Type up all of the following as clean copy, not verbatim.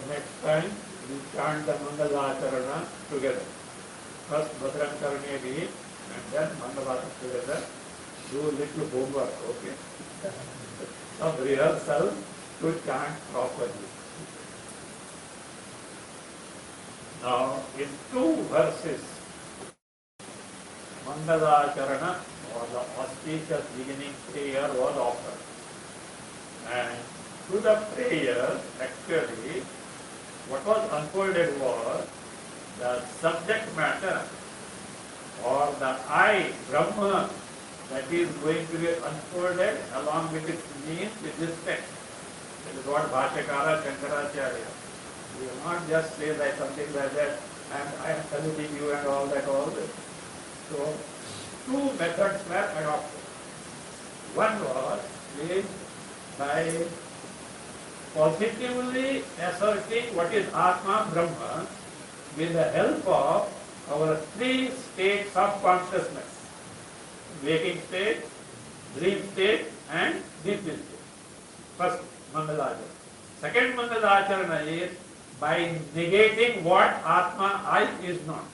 Next time We chant the Mangalacharana together. First Bhadram Karunedi and then Mangalacharana together. Do little homework, okay? Some rehearsal to chant properly. Now, in two verses, Mangalacharana or the auspicious beginning prayer was offered. And to the prayer, actually, what was unfolded was the subject matter or the I, Brahma, that is going to be unfolded along with its means with this text. That is what Bhashyakara Shankaracharya. We will not just say that something like that, and I am saluting you and all that, all this. So, two methods were adopted. One was is by positively asserting what is Atma Brahma with the help of our three states of consciousness. Waking state, dream state and deep state. First Mangalacharana. Second Mangalacharana is by negating what Atma I is not.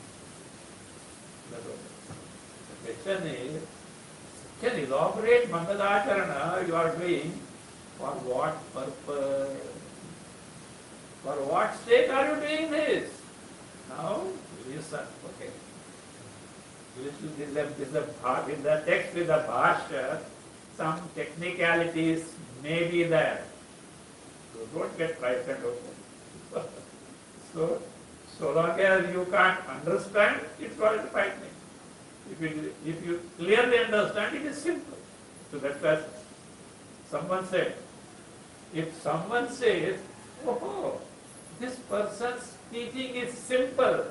The question is, can elaborate Mangalacharana you are doing for what purpose? For what sake are you doing this? Now, listen, okay. In the text with the Bhashya, some technicalities may be there. So don't get frightened, okay? So long as you can't understand, it's called frightening. If you clearly understand, it is simple. So that's why someone said, if someone says, oh, this person's teaching is simple,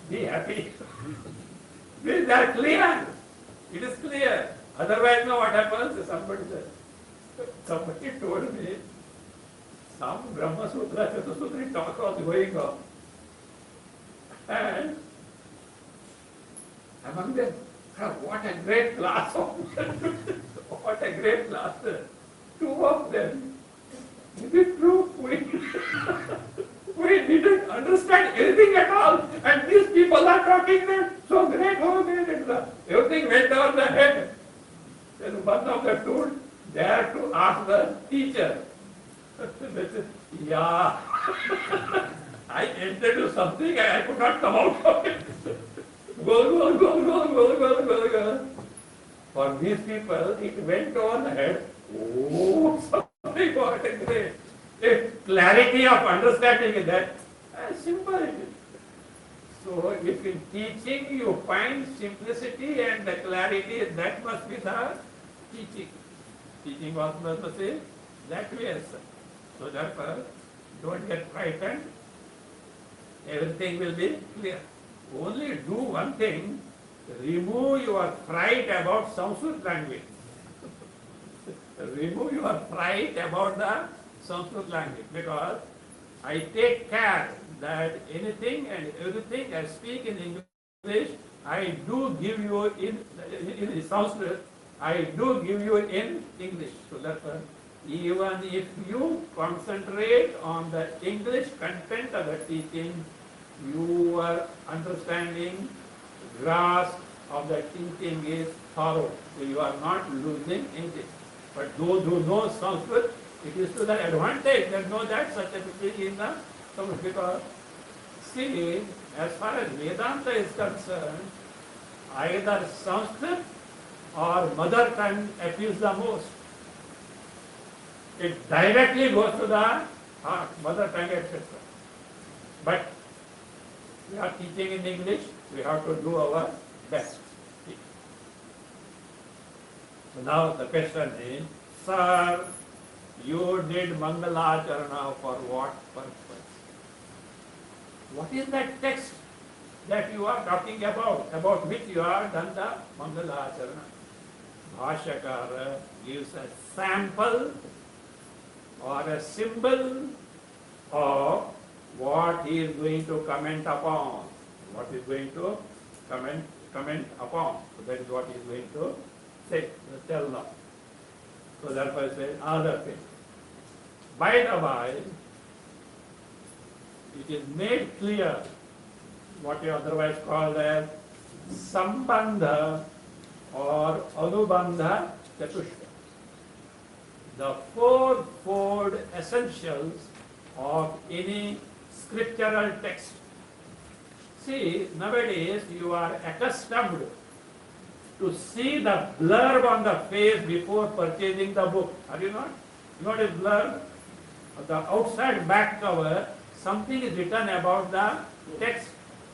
be happy. They are clear. It is clear. Otherwise, no, what happens? Somebody told me, some Brahma Sutra, Chatusudri talk was going on. And among them, what a great class of what a great class. Two of them. Is it true? We didn't understand anything at all. And these people are talking there. So great, oh great. Everything went down the head. Then one of the two dared to ask the teacher. They said, yeah. I entered into something and I could not come out of it. Go. For these people, it went on ahead. Oh, something what a great. A clarity of understanding is that. Simple it is. So, if in teaching you find simplicity and the clarity, that must be the teaching. Teaching also must say that way as such. So, therefore, don't get frightened. Everything will be clear. Only do one thing, remove your fright about Sanskrit language. Remove your fright about the Sanskrit language, because I take care that anything and everything I speak in English, I do give you in Sanskrit, I do give you in English. So therefore, even if you concentrate on the English content of the teaching, your understanding, grasp of the teaching is thorough. So you are not losing anything. But those who know Sanskrit, it is to the advantage that know that such a thing in the Sanskrit. Because, see, as far as Vedanta is concerned, either Sanskrit or mother tongue appeals the most. It directly goes to the heart, mother tongue, etc. But we are teaching in English, we have to do our best. So now the question is, sir, you did Mangalacharana for what purpose? What is that text that you are talking about which you have done the Mangalacharana? Bhashyakara gives a sample or a symbol of what he is going to comment upon. What he is going to comment upon. So that is what he is going to say, tell now. So therefore I say another thing. By the by, which is made clear, what you otherwise call as Sambandha or Anubandha Chatushka. The fourfold essentials of any scriptural text. See, nowadays you are accustomed to see the blurb on the face before purchasing the book. Are you not? You know what is blurb? The outside back cover, something is written about the text,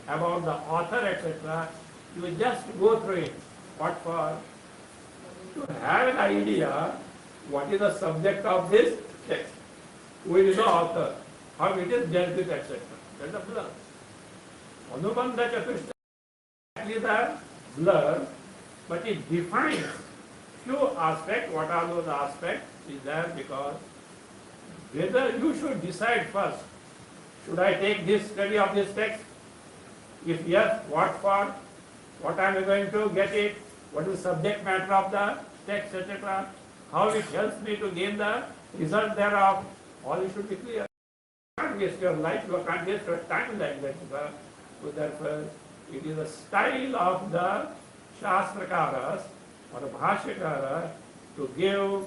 about the author, etc. You will just go through it. What for? To have an idea what is the subject of this text, who is the author, how it is dealt with, etc. That's the blurb. Anubandha Chatushka is the blurb, but it defines few aspects. What are those aspects? Is there because whether you should decide first, should I take this study of this text? If yes, what for? What am I going to get it? What is the subject matter of the text, etc.? How it helps me to gain the result thereof? All it should be clear. You can't waste your life, you can't waste your time like that. So therefore, it is a style of the Shastrakaras or the Bhashyakaras to give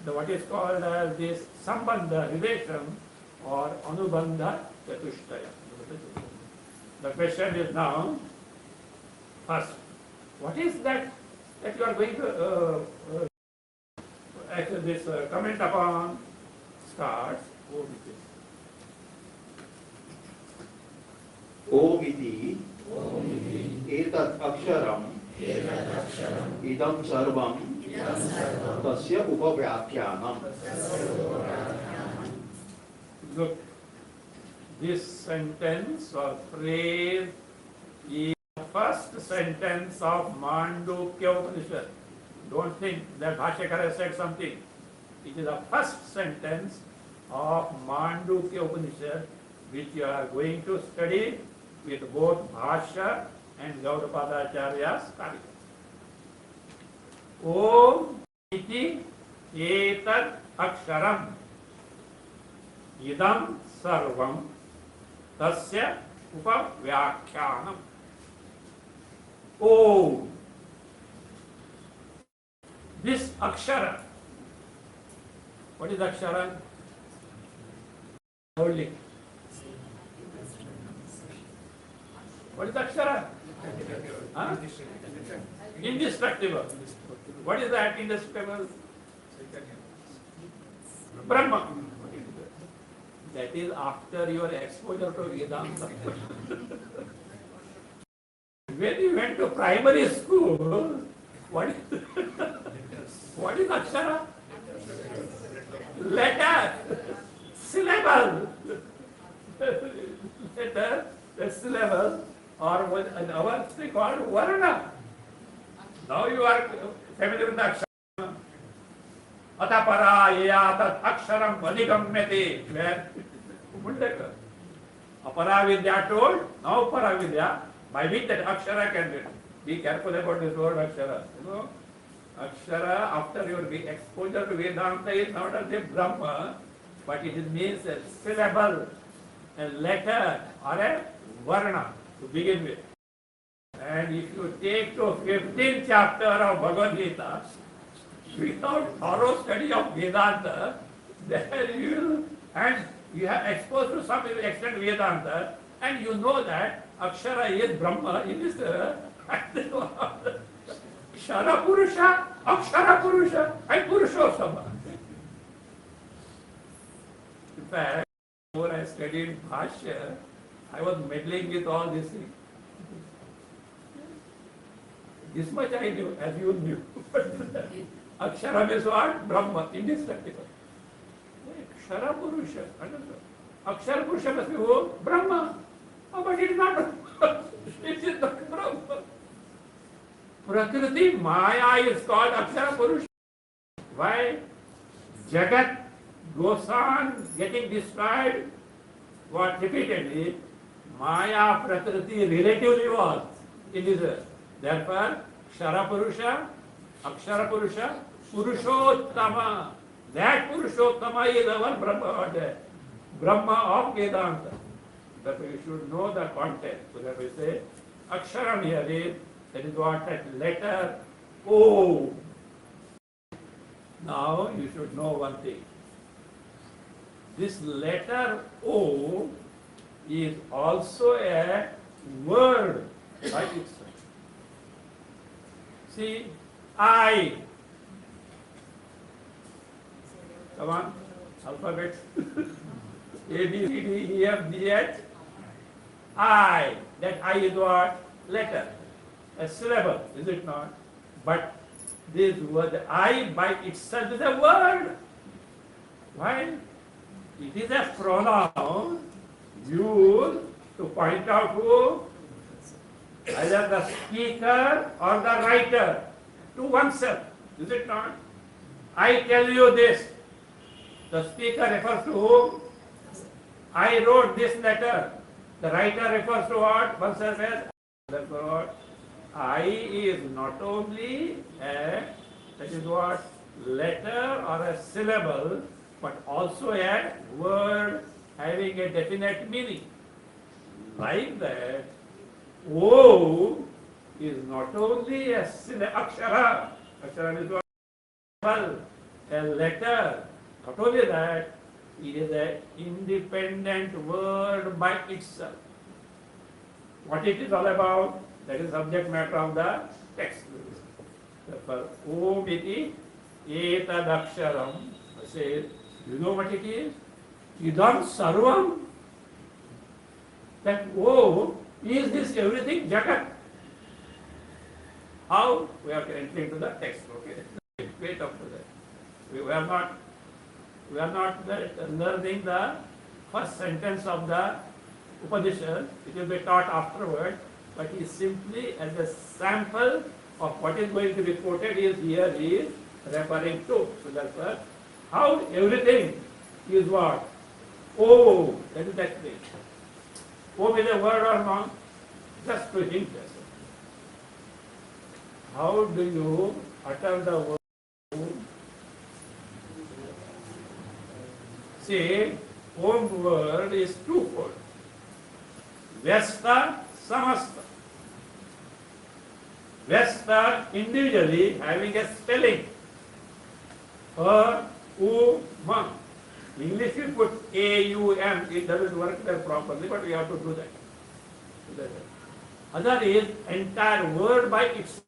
the what is called as this Sambandha relation or Anubandha Chatushtaya. The question is now, first, what is that you are going to actually this comment upon starts Om iti etat aksharam idam sarvam tasya upavyakyanam. Look, this sentence or phrase is the first sentence of Mandukya Upanishad. Don't think that Bhashyakara said something. It is the first sentence of Mandukya Upanishad which you are going to study with both Bhashya and Gaudapada Acharya's Karika. Om iti etat aksharam idam sarvam tasya upavyakyanam. Om. This akshara. What is akshara? Holding. What is akshara? Huh? Indestructible. What is that indestructible? Brahma. That is after your exposure to Vedanta. When you went to primary school, what is akshara? Letter, syllable. Letter, the syllable, or what in our thing called varna. Now you are familiar with the akshara. Atapara yatat aksharam vadigamyate. Where? Mundaka. Aparavidya told, now paravidya, by which that akshara can be. Be careful about this word akshara. You know, akshara after your exposure to Vedanta is not only Brahma, but it means a syllable, a letter, or a varna to begin with. And if you take to 15th chapter of Bhagavad Gita, without thorough study of Vedanta, then you have exposed to some extent Vedanta, and you know that Akshara is Brahma in this Kshara Purusha, Akshara Purusha, and Purushottama. In fact, when I studied Bhashya, I was meddling with all these things. This much I knew, as you knew. Akshara means what? Brahma, indestructible. Akshara Purusha, understand? Akshara Purusha must be who? Brahma. Oh, but it is not Brahma. It is not Brahma. Prakriti, Maya is called Akshara Purusha. Why? Jagat goes on getting destroyed, what repeatedly, Maya Prakriti relatively was in this earth. Therefore, Kshara Purusha, Akshara Purusha, Purushottama. That Purushottama is our Brahma, Brahma of Vedanta. Therefore, you should know the content. So that we say, Aksharam here is, that is what, that letter O. Now, you should know one thing. This letter O is also a word by itself. See, I. Come on, alphabet. A, B, C, D, E, F, G, H. I. That I is what? Letter. A syllable, is it not? But this word I by itself is a word. Why? It is a pronoun used to point out who? Either the speaker or the writer to oneself. Is it not? I tell you this. The speaker refers to whom? I wrote this letter. The writer refers to what? Oneself as. Therefore, what? I is not only a, that is what, letter or a syllable, but also a word having a definite meaning. Like that, O is not only a akshara, akshara is what? A letter. Not only that, it is an independent word by itself. What it is all about, that is subject matter of the text. Therefore, Om iti etadaksharam says, you know what it is? Idam sarvam. That O is this everything, Jagat. How? We have to enter into the text, okay? Wait up to that. We are not learning the first sentence of the Upanishad. It will be taught afterward, but he simply, as a sample of what is going to be quoted, is here he is referring to. So therefore, how everything is what? Oh, that is that thing. Oh is a word or not? Just to hint. How do you utter the word? See, Om word is twofold. Vyasta, Samasta. Vyasta individually having a spelling. U, Ma. English you put A-U-M, it doesn't work there properly, but we have to do that. Other is entire word by itself.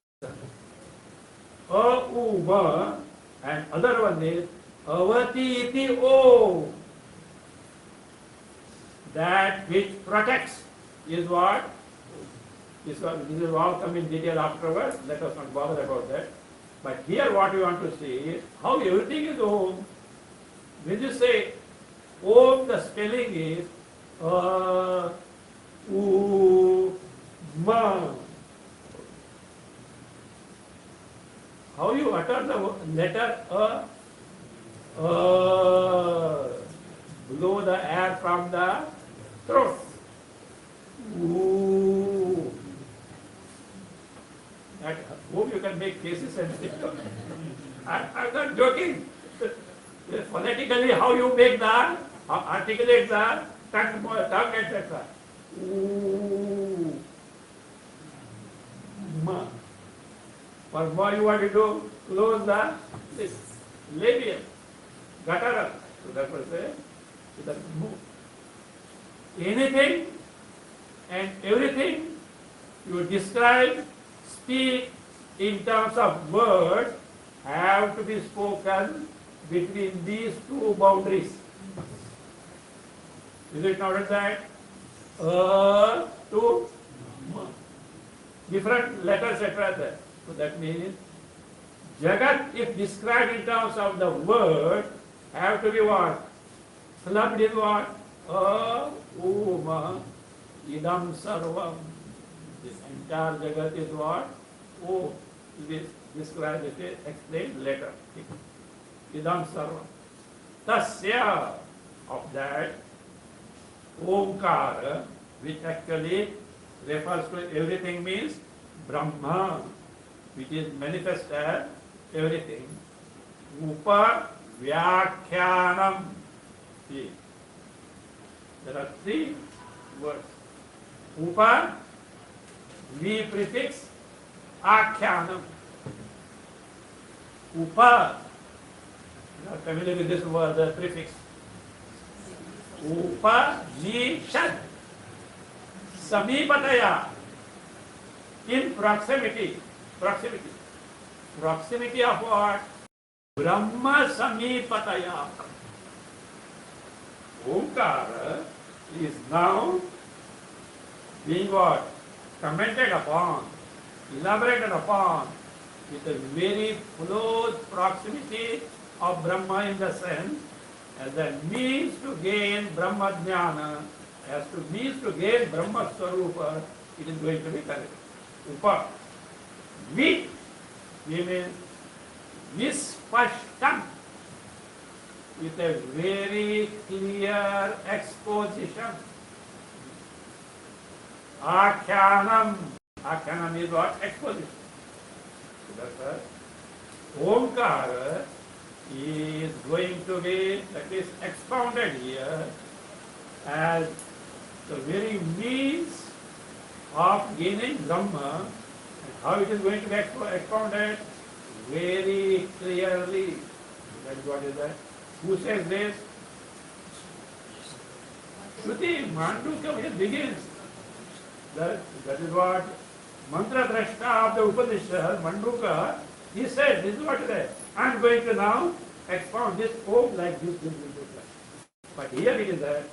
U, Ma, and other one is Avati iti O. That which protects is what? This will all come in detail afterwards. Let us not bother about that. But here what we want to see is how everything is Om. When you say Om, the spelling is U, Ma. How you utter the letter blow the air from the throat. Ooh. At home you can make cases and I'm not joking. Phonetically, how you make the, articulate the tongue, etc. Ooh. Ma. For Ma you want to do, close the labial. Gatara. So that was say, so that move. Anything and everything you describe, speak in terms of words have to be spoken between these two boundaries. Is it not that? To different letters etc. there. So that means Jagat, if described in terms of the word, have to be what? Clubbed in what? Uma, idam sarvam. This entire Jagat is what? Oh, it is described, it is explained later. Idam sarvam. Tasya, of that, Omkara, which actually refers to everything, means Brahma, which is manifest as everything. Upa Vyakhyanam. See, there are three words. Upa, V prefix, Akyanam. Upa, you are familiar with this word, the prefix. Upa, V, Shad. Samipataya, in proximity. Proximity. Proximity of what? Brahma Samipataya. Omkara is now being what? Commented upon, elaborated upon with a very close proximity of Brahma in the sense as a means to gain Brahma Jnana, as to means to gain Brahma Swarupa, it is going to be correct. Upa. Vi means Vispashtam, with a very clear exposition. Akyanam. Akyanam is what? Exposition. So that's Omkara is going to be, that is expounded here as the very means of gaining Brahma. And how it is going to be expounded? Very clearly. That is what is that? Who says this? Shruti, Mandukya, it begins. That is what Mantra Drashta of the Upanishad, Manduka, he said, this is what it is. I am going to now expound this Om like this. But here it is that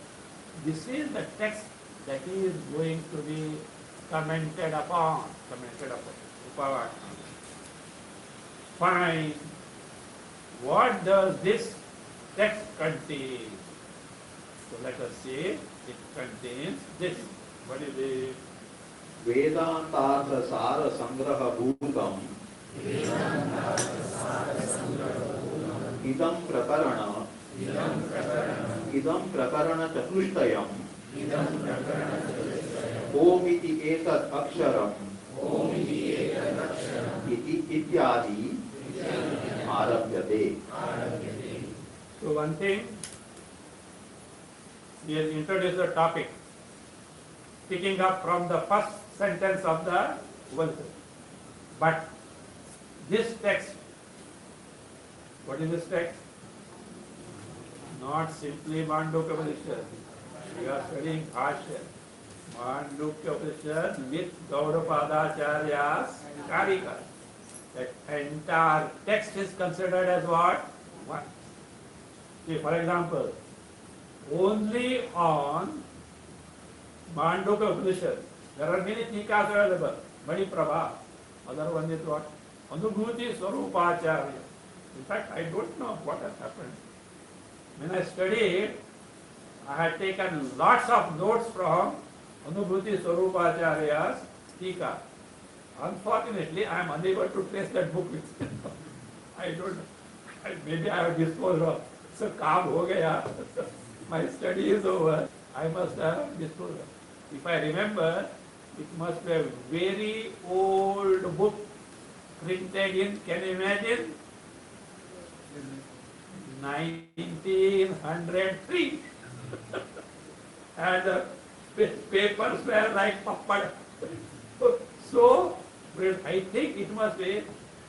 this is the text that is going to be commented upon. Upavak. Fine. What does this text contain? So let us say it contains this. What is it? वेदांतार्थ सार संग्रह भूतम इदं प्रकरण चतुष्टयम् ओम इति एतत् अक्षरम् इति इत्यादि आरभ्यते. So one thing, we have introduced the topic, picking up from the first sentence of the Upanishad. But this text, what is this text? Not simply Mandukya Upanishad. We are studying Bhashya. Mandukya Upanishad with Gaudapadacharya's Karika. That entire text is considered as what? One. See, for example, only on Mandukya Upanishad, there are many tikas available. Maniprabha, other one is what? Anubhuti Swarupacharya. In fact, I don't know what has happened. When I studied, I had taken lots of notes from Anubhuti Swarupacharya's tika. Unfortunately, I am unable to trace that book with me. I don't know. Maybe I have disposed of. So, kaam ho gaya. My study is over. I must have disposed of. If I remember, it must be a very old book printed in, can you imagine? 1903. And the papers were like pappad. So, I think it must be,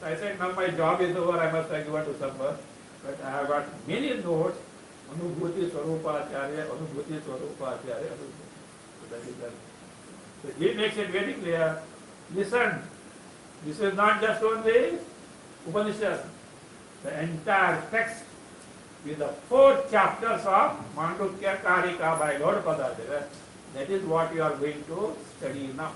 I said, now my job is over, I must have given to somebody. But I have got many notes, Anubhuti Swarupacharya. So that is that. So he makes it very clear. Listen, this is not just only Upanishad. The entire text with the 4 chapters of Mandukya Karika by Gaudapadacharya. That is what you are going to study now.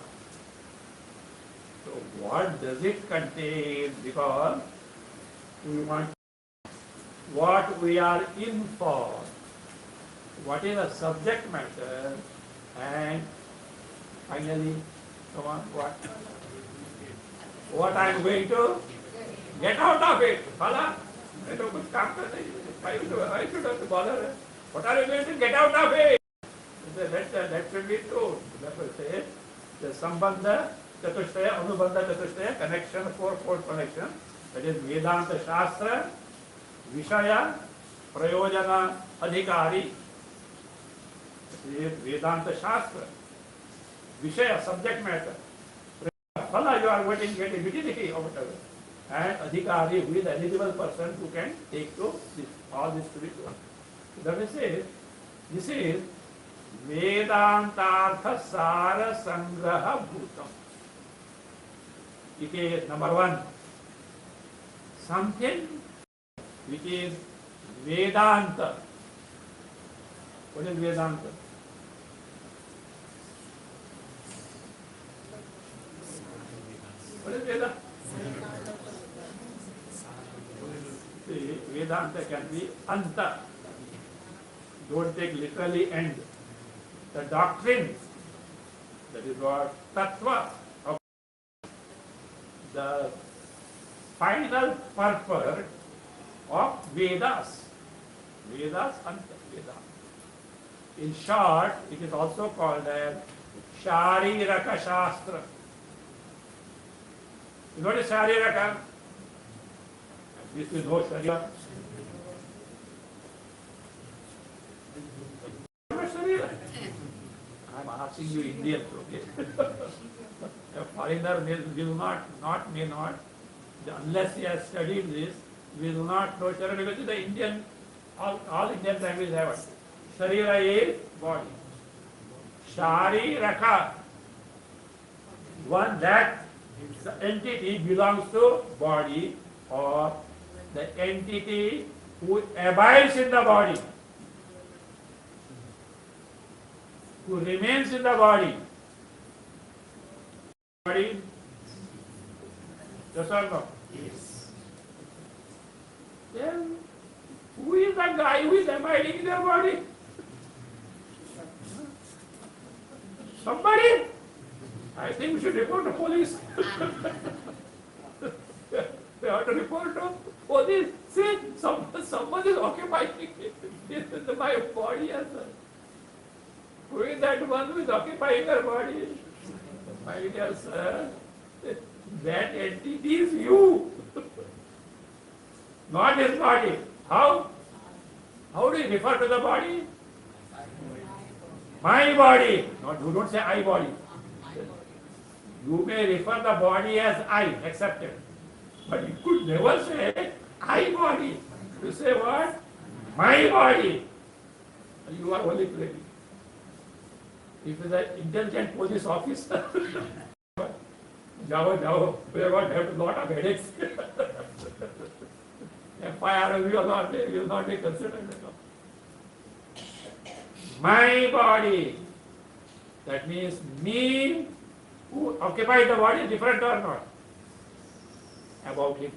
So what does it contain? Because we want what we are in for, what is the subject matter, and finally, come on, what I am going to get out of it. Fala, I should have to bother. What are you going to get out of it? That should be told. That will say the Sambandha Chatushtaya, Anubandha Chatushtaya, connection, 4-fold connection. That is Vedanta Shastra, Vishaya, Prayojana, Adhikari. Vedanta Shastra, Vishaya, subject matter. Phala, you are waiting, get immediately or whatever. And Adhikari, who is the eligible person who can take to this, all this spiritual. So that is, this is Vedantartha Sara Sangraha Bhutam. It is number one. Something which is Vedanta. What is Vedanta? What is Vedanta? See, Vedanta can be Anta. Don't take literally end. The doctrine, that is what Tattva, of the final purport of Vedas. Vedas, Anta, Vedanta. In short, it is also called as Shariraka Shastra. You know what is Shariraka? This is no Sharira. I am asking you Indians, okay? A foreigner will not, may not, unless he has studied this, will not know Sharira, because the Indian, all Indian languages have it. Sharira is body. Shariraka, one that the entity belongs to body, or the entity who abides in the body, who remains in the body. Body, yes or no? Yes. Then, who is the guy who is abiding in their body? Somebody? I think we should report to police. We have to report to police. See, someone is occupying my body as well. Who is that one who is occupying your body? My dear sir, that entity is you, not his body. How? How do you refer to the body? My body. Not, you don't say I body. You may refer the body as I, accepted. But you could never say I body. You say what? My body. You are only playing. If it is an intelligent police officer, jao, we are going to have a lot of headaches. FIR will not be considered. My body. That means me who occupies the body, different or not? About him.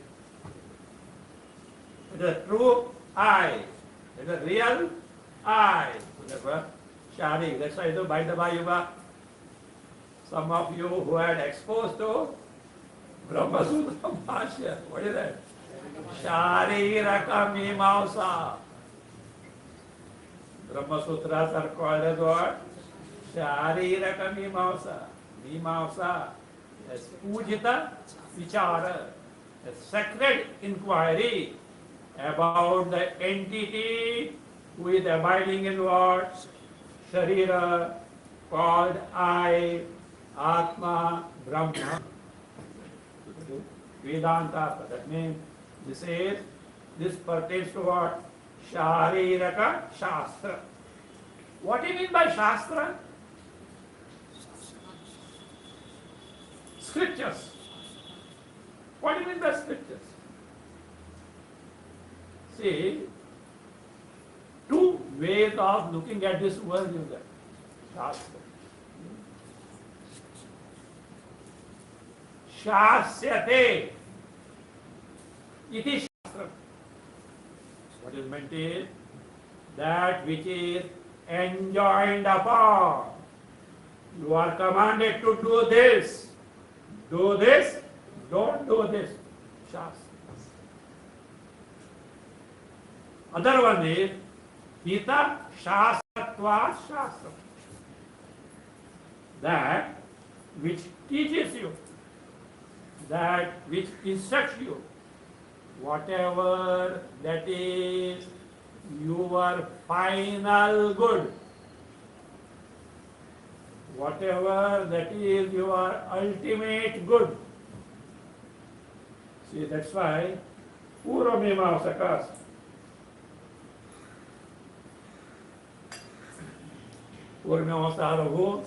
It is a true I. It is a real I. Whatever. Shari. That's why by the by yoga, some of you who had exposed to Brahma Sutra Bhashya. What is that? Shariraka Mimamsa. Brahma Sutras are called as what? Shariraka Mimamsa. Mimamsa as Pujita Vichara, a sacred inquiry about the entity who is abiding in what? Sharira, called I, Atma, Brahma. Vedanta, that means this pertains to what? Shariraka Shastra. What do you mean by Shastra? Scriptures. What do you mean by scriptures? See, two ways of looking at this word you get. Shastra. Shasyate. Iti Shastra. What is meant is that which is enjoined upon. You are commanded to do this. Do this, don't do this. Shastra. Other one is Hita Shastratva Shastra. That which teaches you, that which instructs you, whatever that is your final good, whatever that is your ultimate good. See, that's why Purvamimamsakas, Purvamimamsakas,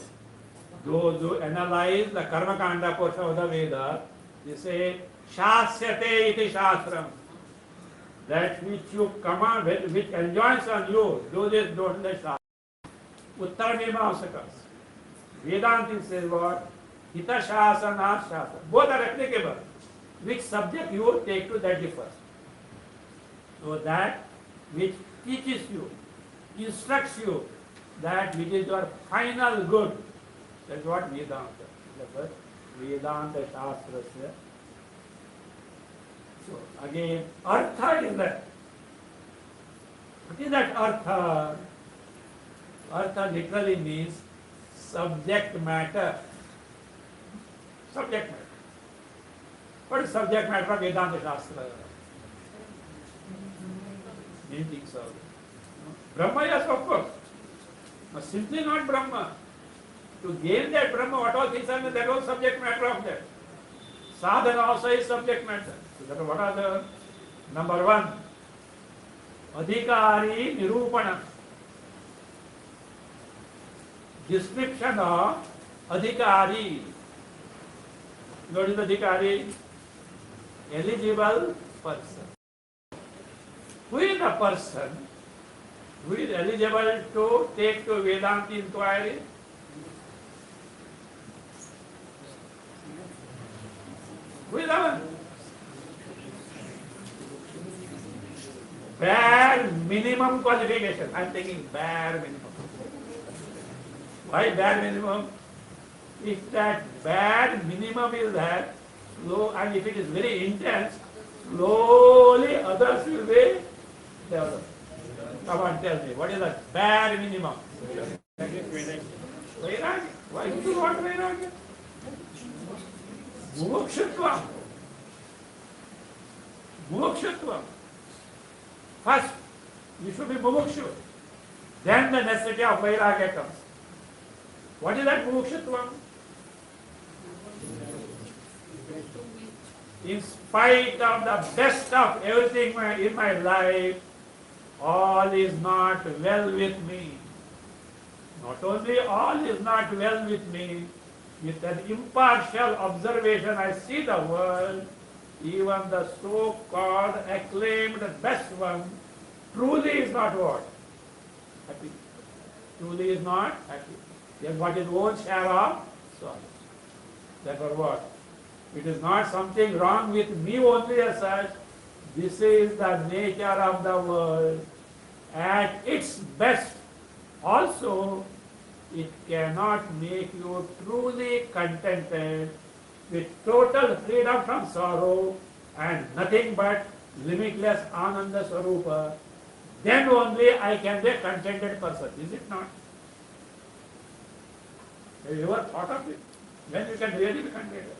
those who analyze the Karma Kanda portion of the Veda, they say, Shasyate iti Shastram. That which you command, which enjoins on you, do this, don't let Shastra. Uttarmimamsakas. Vedanti says what? Hita Shasana Shastra. Both are applicable. Which subject you take to that differs. So that which teaches you, instructs you, that which is your final good. That's what Vedanta. Therefore, Vedanta Shastra. So again, Artha is that. What is that Artha? Artha literally means subject matter. Subject matter. What is subject matter of Vedanta Shastra? Many things are. Brahma, yes, of course. But simply not Brahma. To gain that Brahma, what all things are, that was subject matter of that. Sadhana also is subject matter. So that what are the number one? Adhikari Nirupana. Description of Adhikari. What is Adhikari? Eligible person. Who is the person who is eligible to take to Vedanta inquiry? Who is the one? Bare minimum qualification. I am taking bare minimum. Why bare minimum? If that bare minimum is there, slow, and if it is very intense, slowly others will be developed. Come on, tell me, what is the bare minimum? Vairagya. Why do you want Vairagya? Mumukshutvam. Mumukshutvam. First, you should be mumukshu. Then the necessity of Vairagya comes. What is that mumukshutvam? In spite of the best of everything in my life, all is not well with me. Not only all is not well with me, with an impartial observation I see the world, even the so-called acclaimed best one truly is not what? Happy. Truly is not happy. Then what is own share of sorrow. Therefore what? It is not something wrong with me only as such. This is the nature of the world. At its best, also, it cannot make you truly contented with total freedom from sorrow and nothing but limitless Ananda Swarupa. Then only I can be a contented person. Is it not? Have you ever thought of it? When you can really be contented?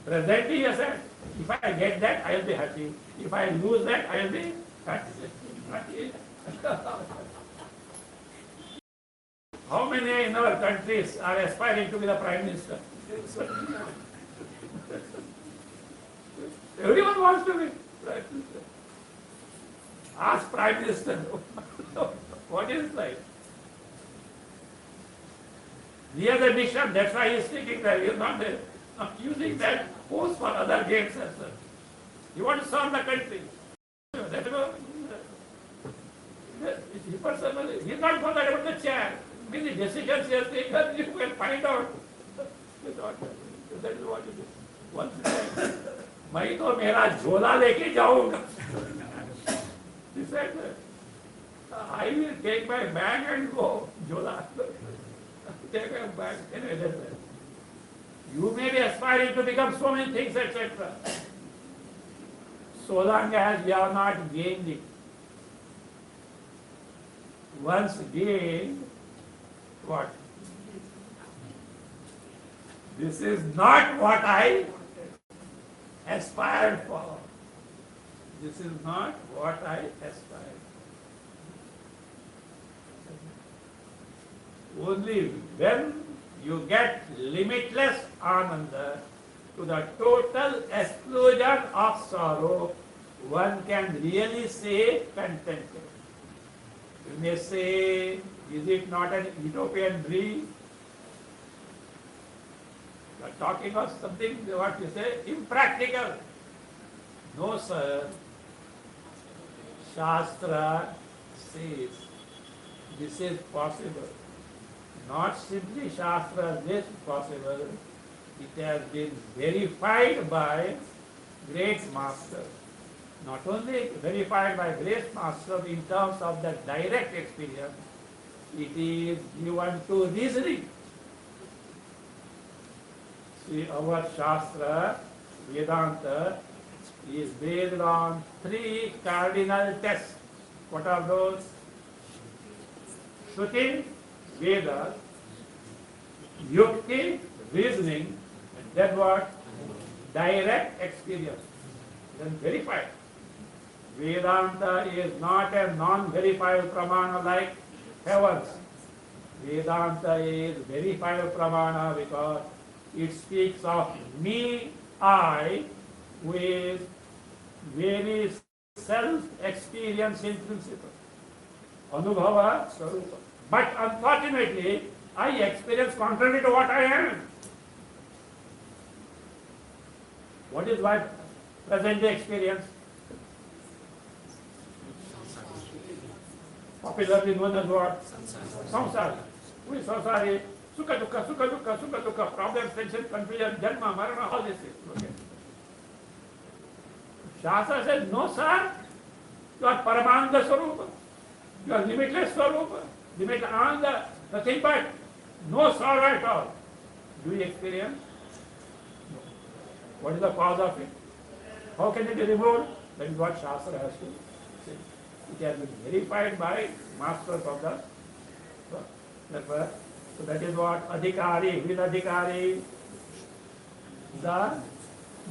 Presently, you said, if I get that, I will be happy. If I lose that, I will be happy. How many in our countries are aspiring to be the Prime Minister? Everyone wants to be Prime Minister. Ask Prime Minister, what is life? He has a mission, that's why he is sticking there. He is not using that post for other games as well. He wants to serve the country. That he is not bothered about the chair. Many decisions he has taken, you will find out. That is what it is. Once मैं तो मेरा झोला लेके जाऊंगा. He said, I will take my bag and go. Jhola. Take a bag. Anyway, that's it. You may be aspiring to become so many things, etc. So long as we have not gained it. Once gained, what? This is not what I aspired for. This is not what I aspired. Only when you get limitless ananda to the total exclusion of sorrow, one can really say contented. You may say, is it not an utopian dream? You are talking of something, what you say, impractical. No, sir. Shastra says this is possible. Not simply Shastra this possible, it has been verified by great masters. Not only verified by great masters in terms of the direct experience, it is given to reasoning. See, our Shastra, Vedanta, is based on three cardinal tests. What are those? Shruti, Vedas, Yukti, reasoning, and then what? Direct experience. Then verified. Vedanta is not a non-verifiable pramana like heavens. Vedanta is verifiable pramana because it speaks of me, I, with very self-experience in principle. Anubhava, Swarupa. But unfortunately, I experience contrary to what I am. What is my present day experience? Popularly known as what? Samsara. Who is samsari? Sukha dukkha, problems, tension, confusion, janma, marana, all this. Okay. Shastra says, no sir, you are Paramananda Swarupa, you are limitless Swarupa, limitless Ananda, nothing but no sorrow at all. Do you experience? No. What is the cause of it? How can it be removed? That is what Shastra has to say. It has been verified by masters of the so that is what Adhikari, with Adhikari, the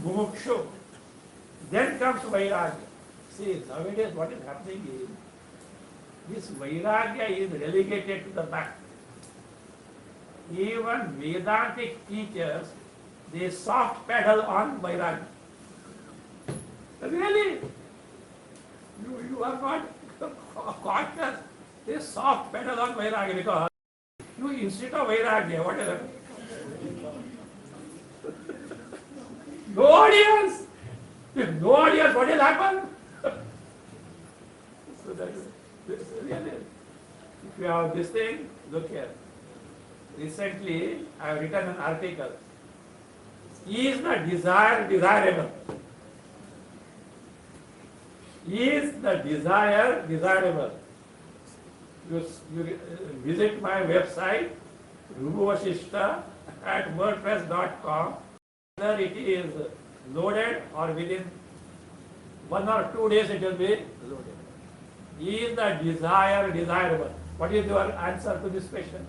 Mumukshu. Then comes Vairagya. See, nowadays what is happening is, this Vairagya is relegated to the back. Even Vedantic teachers, they soft pedal on Vairagya. Really? You are not cautious. They soft pedal on Vairagya because you instead of Vairagya, what is that? No audience! If no audience, what will happen? So that is really. If you have this thing, look here. Recently, I have written an article. Is the desire desirable? Is the desire desirable? You visit my website, rubuvashishta at wordpress.com. Whether it is loaded or within 1 or 2 days it will be loaded. Is the desire desirable? What is your answer to this question?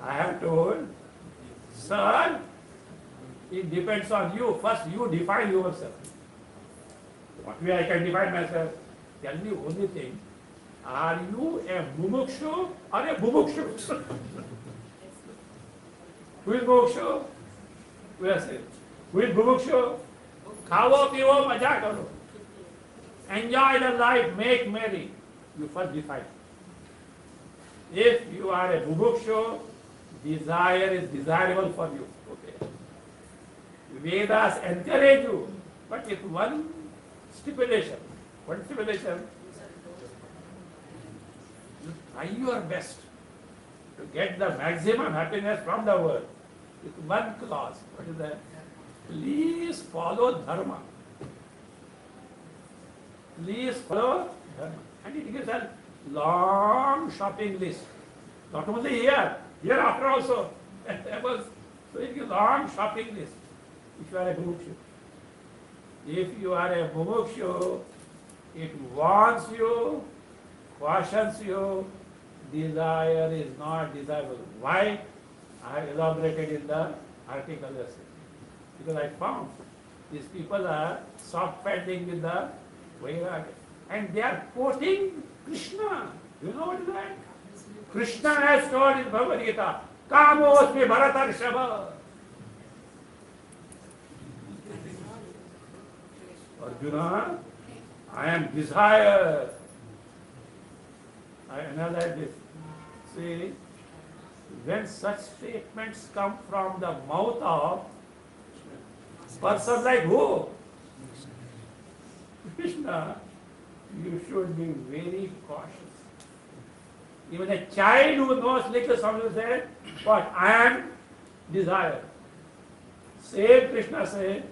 I have told, sir, it depends on you. First you define yourself. What way I can define myself? Tell me only thing. Are you a mumukshu or a bumukshu? Who is mumukshu? We are saying. Who is bumukshu? Khavo, pivo, maja karo. Enjoy the life, make merry. You first define. If you are a bumukshu, desire is desirable for you. Okay. Vedas encourage you, but with one stipulation. What stipulation? You try your best to get the maximum happiness from the world with one clause. What is that? Please follow dharma. Please follow dharma. And it gives a long shopping list. Not only here, hereafter also. So it gives a long shopping list. If you are a mumukshu. If you are a mumukshu, it warns you, cautions you, desire is not desirable. Why? I have elaborated in the article yesterday. Because I found these people are soft pedaling with the Vairagya. And they are quoting Krishna. You know what is that? Krishna has told in Bhagavad Gita, Kamosmi Bharatarshava. Arjuna, I am desire. I analyze this. See, when such statements come from the mouth of person like who? Krishna, you should be very cautious. Even a child who knows little something says, what? I am desire. Same Krishna says,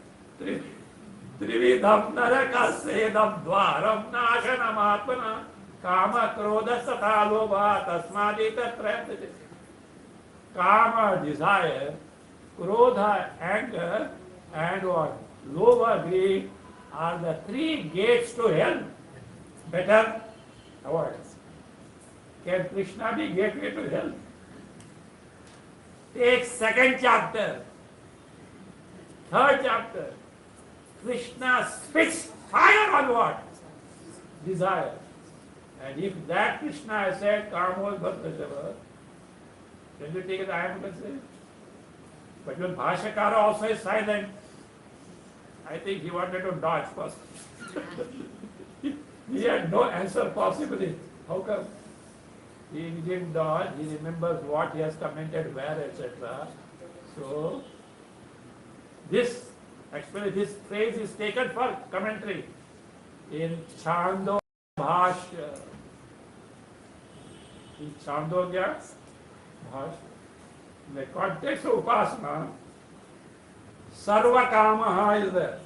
Trividham narakassedam dvaram nashanam atmana kama krodha satha lobha tasmadita trayate. Kama, desire, krodha, anger, and what? Lobha, greed, are the three gates to hell. Better avoid. Can Krishna be gateway to hell? Take second chapter, third chapter. Krishna spits fire on what? Desire. And if that Krishna has said, Kamos Bhattachala, then you take it, I am concerned. But when Bhashyakara also is silent, I think he wanted to dodge first. He had no answer possibly. How come? He didn't dodge, he remembers what he has commented where, etc. So, this, actually this phrase is taken for commentary in Chandogya Bhashya. In Chandogya Bhashya. In the context of Upasana, Sarva Kamaha is there.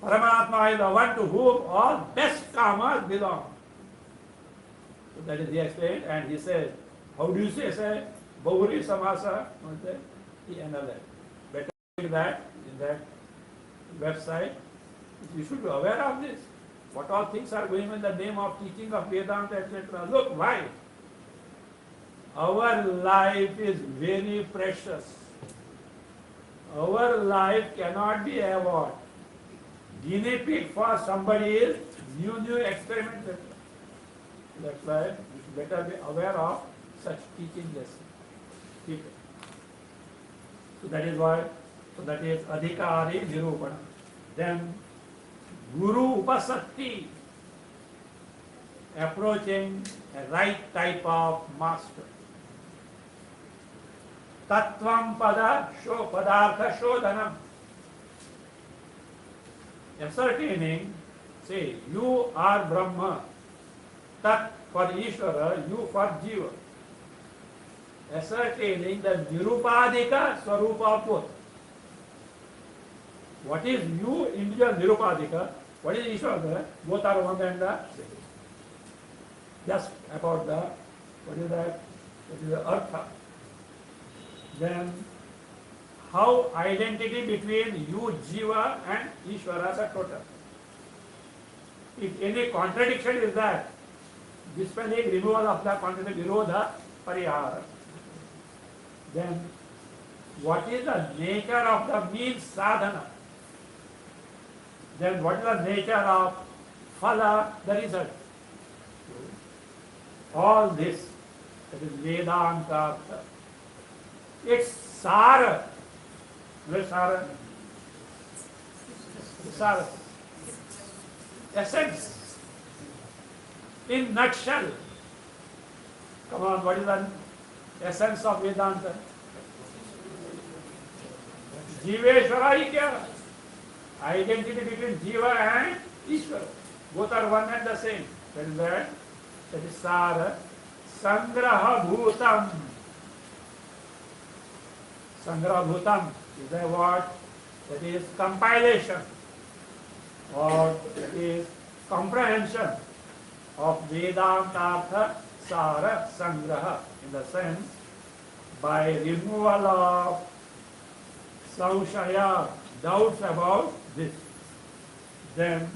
Paramatma is the one to whom all best kamas belong. So that is he explained, and he says, how do you say Bahuri Samasa? He analyzed. Better that in that website. You should be aware of this. What all things are going in the name of teaching of Vedanta, etc. Look, why? Our life is very precious. Our life cannot be a what? Guinea pig for somebody is new experiment. That's why we should better be aware of such teaching lessons. So that is why, so that is Adhikari Nirupana. Then Guru Upasatti, approaching a right type of master. Tattvam pada padartha shodhanam. Ascertaining, say, you are Brahma. Tat for Ishvara, you for Jiva. Ascertaining the Nirupadika Swarupa of both. What is you, individual Nirupadika? What is Ishvara? Both are one and the same. Just about the, what is that? What is the Artha? Then, how identity between you, Jiva, and Ishvara, the total. If any contradiction is that, dispelling removal of the contradiction, virodha, parihara. Then, what is the nature of the means sadhana? Then, what is the nature of phala, the result? All this, that is Vedanta. It's Sara. Where is Sara? Sara. Essence. In nutshell. Come on, what is the essence of Vedanta? Jiveshwara Ikya. Identity between Jiva and Ishvara. Both are one and the same. That is that. That is Sara. Sangraha Bhutam. Sangraha Bhutam is a word that is compilation or that is comprehension of Vedantartha Sara Sangraha, in the sense by removal of Samshaya, doubts about this. Then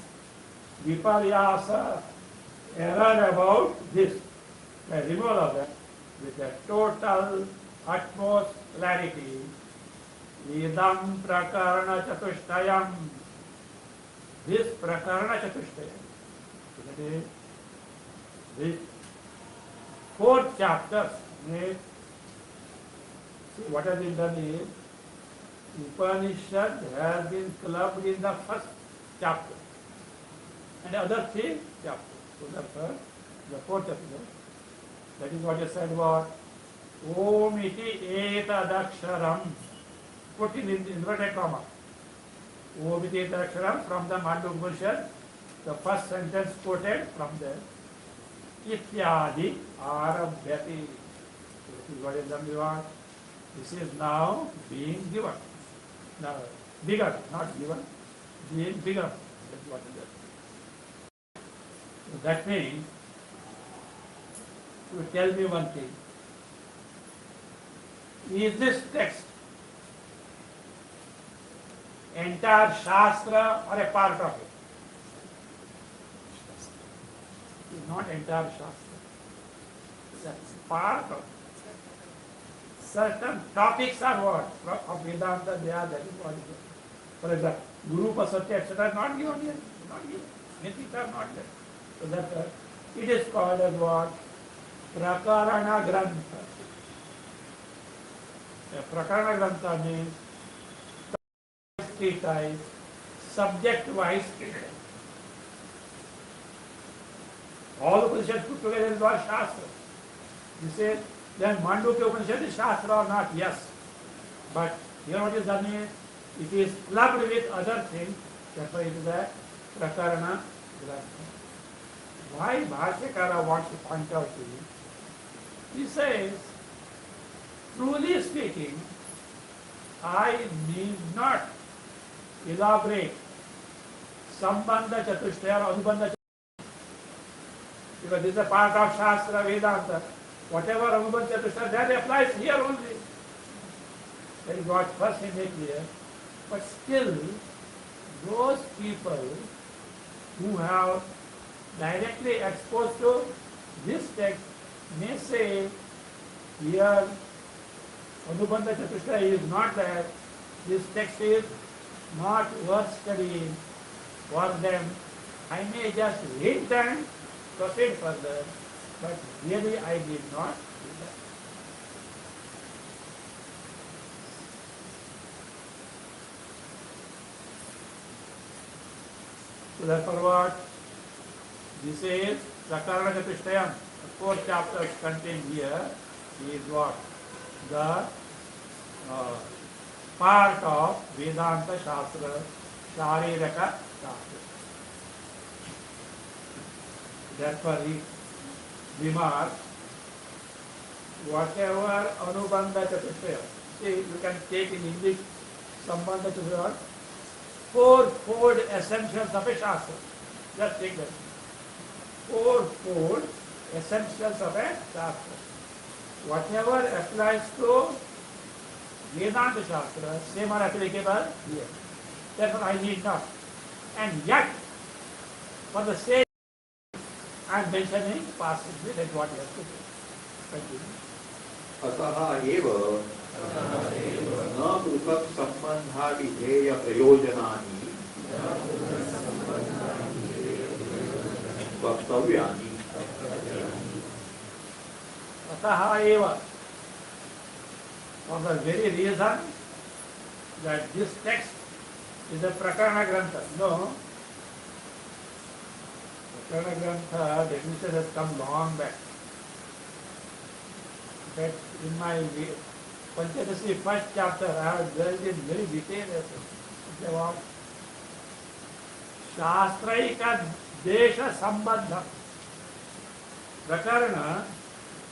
Viparyasa, error about this. By removal of that, with a total utmost clarity, Vedam Prakarana Chatushtayam, this Prakarana Chatushtayam, That is the fourth chapter. See what has been done is Upanishad has been clubbed in the first chapter and the other three chapters. So the fourth chapter. That is what you said about Om iti etadaksharam. Put in inverted comma. Om iti etadaksharam from the Mandukya Upanishad. The first sentence quoted from there. Ityadi arabhyati. This is what is done beyond. This is now being given. Now, bigger, not given, being bigger. That's what it is. So that means, you tell me one thing. Is this text entire Shastra or a part of it? It's not entire Shastra. It's part of it. Certain topics are what? Of Vedanta, they are, that is what it is. For example, Guru Pasatya, etc. not given here. Not given. Many things are not there. So that it is called as what? Prakarana Grantha. A Prakarana Grantha means treatise, subject-wise treatise. All the Upanishads put together is what Shastra. You say, then Mandukya Upanishad is Shastra or not? Yes. But here what is done is, it is clubbed with other things, therefore it is a Prakarana Grantha. Why Bhashyakara wants to point out to you? He says, truly speaking, I need not elaborate Sambandha Chatushtaya or Anubandha Chatushtaya, because this is a part of Shastra, Vedanta. Whatever Anubandha Chatushtaya, that applies here only. That is what first he made clear. But still, those people who have directly exposed to this text may say, here Anubandha Chatushtaya is not there, this text is not worth studying for them. I may just read and proceed further, but really I did not do that. So therefore what? This is Prakarana Chatushtayam. The 4 chapters contained here is what? The part of Vedanta Shastra, Shariraka Shastra. Therefore he remarks, whatever Anubandha Chatushtaya, see you can take in English Sambandha Chatushtaya, 4-fold essentials of a Shastra. Just take that. 4-fold essentials of a Shastra. Whatever applies to Vedanta Shastra, same are applicable here. Therefore I need not. And yet, for the sake I am mentioning passively, that is what you have to do. Continue. अतः एव न पृथक् सम्बन्धाविधेय प्रयोजनानि वक्तव्यानि. Ataha eva, for the very reason that this text is a Prakarana Grantha. No, Prakarana Grantha definition has come long back. In fact, in my Panchadasi first chapter, I have dwelt in very detail about Shastraika Desha Sambandha. Prakarana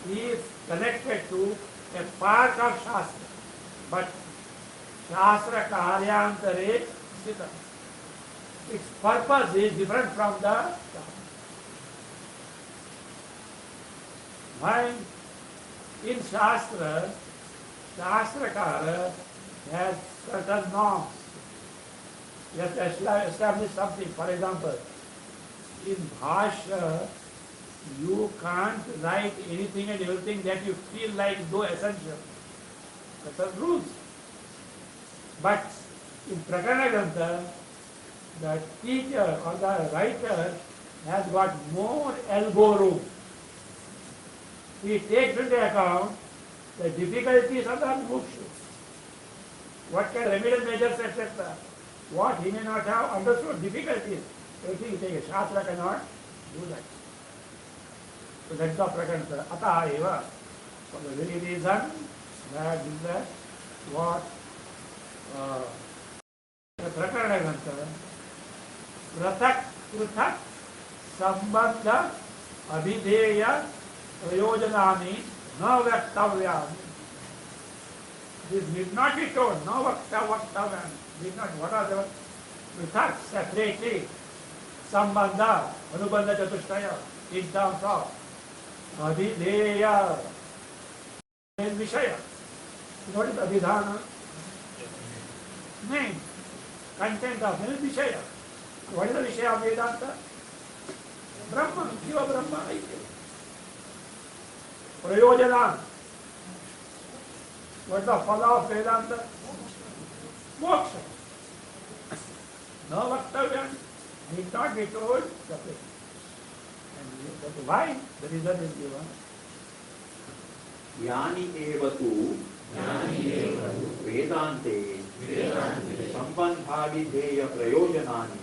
is connected to a part of Shastra, but Shastra Karyantare Sthita. Its purpose is different from the Shastra. While in Shastra, Shastrakara has certain norms. He has to establish something. For example, in Bhashya, you can't write anything and everything that you feel like though essential. That's the rules. But in Prakarana Grantha, the teacher or the writer has got more elbow room. He takes into account the difficulties of the mukshu. What kind of remedial measures, etc. What he may not have understood, difficulties. Everything he takes. Shastra cannot do that. So that's the prakanta. Ataha eva. For the very reason that is that what the prakarana grantha pratak pruthak sambandha abhideya prayojanani na vaktavyan. This need not be told. No vaktavyan. Need not. What are the pruthak separately? Sambandha, anubandha chatushtaya, in terms of abhideya, main vishaya. What is abhidhana? Name, content of main vishaya. What is the vishaya of Vedanta? Brahma, Jiva Brahma, Aikya. Prayojana. What is the phala of Vedanta? Moksha. No vaktavyan. Need not be told separately. And why? The reason is given. यानि एव तु वेदान्ते सम्बन्धाविधेय प्रयोजनानि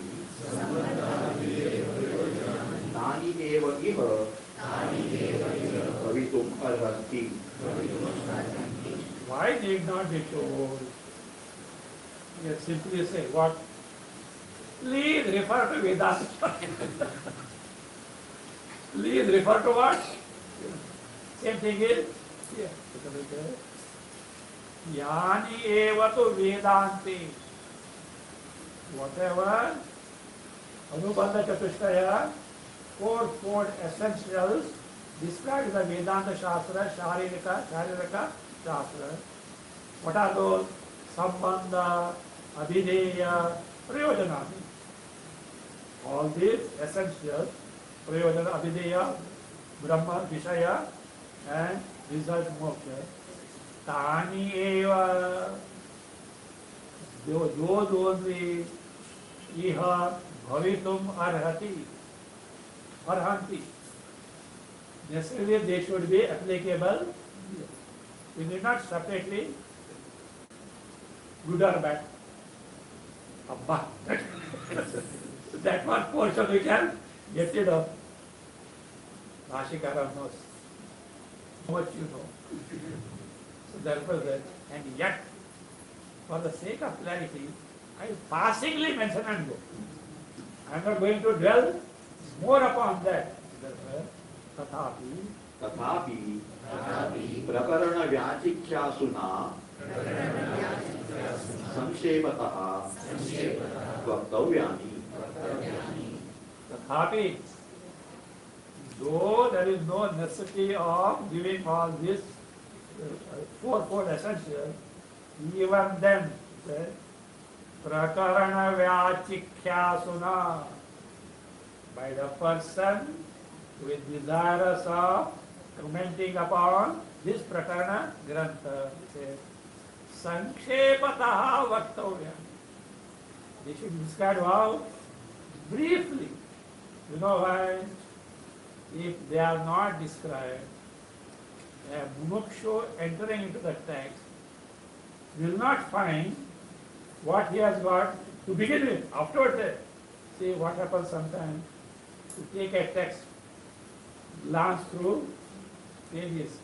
तानि एव इह भवितुम् अर्हन्ति. Why need not be told? You simply say what? Please refer to Vedanta. Please refer to what? Same thing is here. Yani eva tu Vedante. Whatever Anubandha Chatushtaya, fourfold essentials described in the Vedanta Shastra, Sharirika Shastra. What are those? Sambandha, Abhideya, Prayojanani. All these essentials, Prayojana, Abhideya, Brahma, Vishaya, and result moksha. Tani eva, those only, iha bhavitum arhanti. Necessarily they should be applicable. We need not separately good or bad. Abba. That one portion we can get rid of. Bhashikara knows how much you know. So therefore that, and yet, for the sake of clarity, I passingly mention and go. I am not going to dwell more upon that. Therefore, तथापि प्रकरण व्याचिख्यासुना संक्षेपतः वक्तव्यानि. Tatapi, though there is no necessity of giving all this fourfold essentials, even then, prakarana vyachikhyasuna, by the person with desirous of commenting upon this prakarana grantha, sankhepataha vaktavya. They should describe how briefly. You know why? If they are not described, a mumukshu entering into the text will not find what he has got to begin with. Afterwards, see what happens sometimes. To take a text, glance through pages,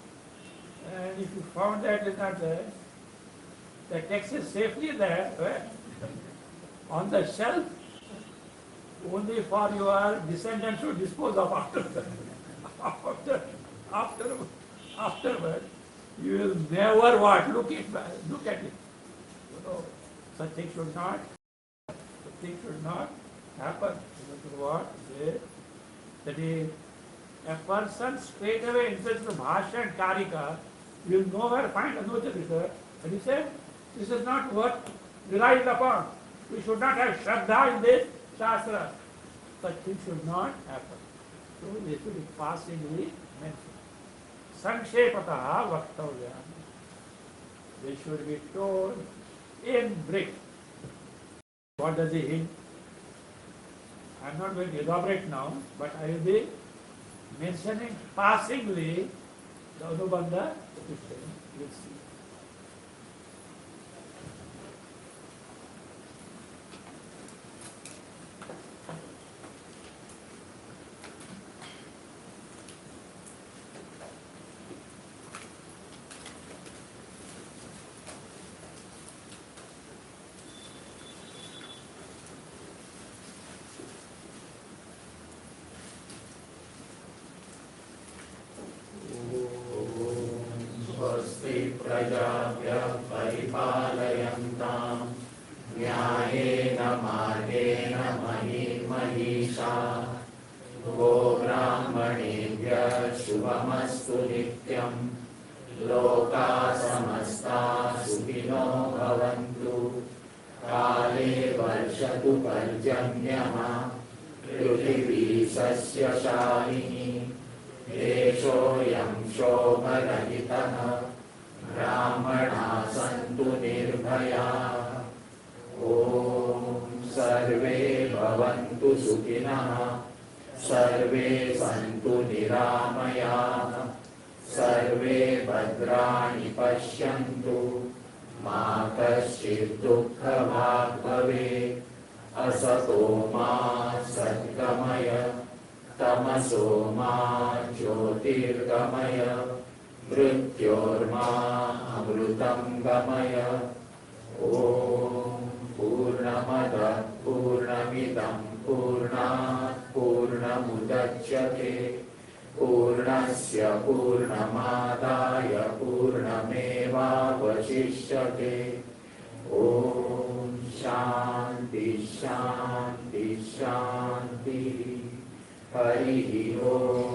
and if you found that is not there, the text is safely there, where? On the shelf, only for your descendants to dispose of afterward. You will never what? Look at it. You know, such things should not happen. What? That is, a person straight away interested in Bhashya and Karika will nowhere find Anucharita. And he said, this is not what relied upon. We should not have Shraddha in this Shastra. Such things should not happen. So they should be passingly mentioned. Sankhepataha vaktavya. They should be told in brief. What does he hint? I'm not going to elaborate now, but I will be mentioning passingly the Anubandha system. You will see. स्वस्ति प्रजाभ्यः परिपालयन्तां न्यायेन मार्गेण महीषाः गोब्राह्मणेभ्यः शुभमस्तु नित्यं लोकाः समस्ताः सुखिनो भवन्तु काले वर्षतु पर्जन्यः पृथिवी सस्यशालिनी देशोऽयं शोभरहितः ब्राह्मणाः सन्तु निर्भयाः ॐ सर्वे भवन्तु सुखिनः सर्वे सन्तु निरामयाः सर्वे भद्राणि पश्यन्तु मा कश्चित् दुःखभाग् भवेत् असतो मा सद्गमय तमसो मा ज्योतिर्गमय मृत्योर्मा अमृतं गमय ॐ पूर्णमदः पूर्णमिदं पूर्णात् पूर्णमुदच्यते पूर्णस्य पूर्णमादाय पूर्णमेवावशिष्यते ॐ शान्ति शान्ति शान्तिः हरिः ओम्।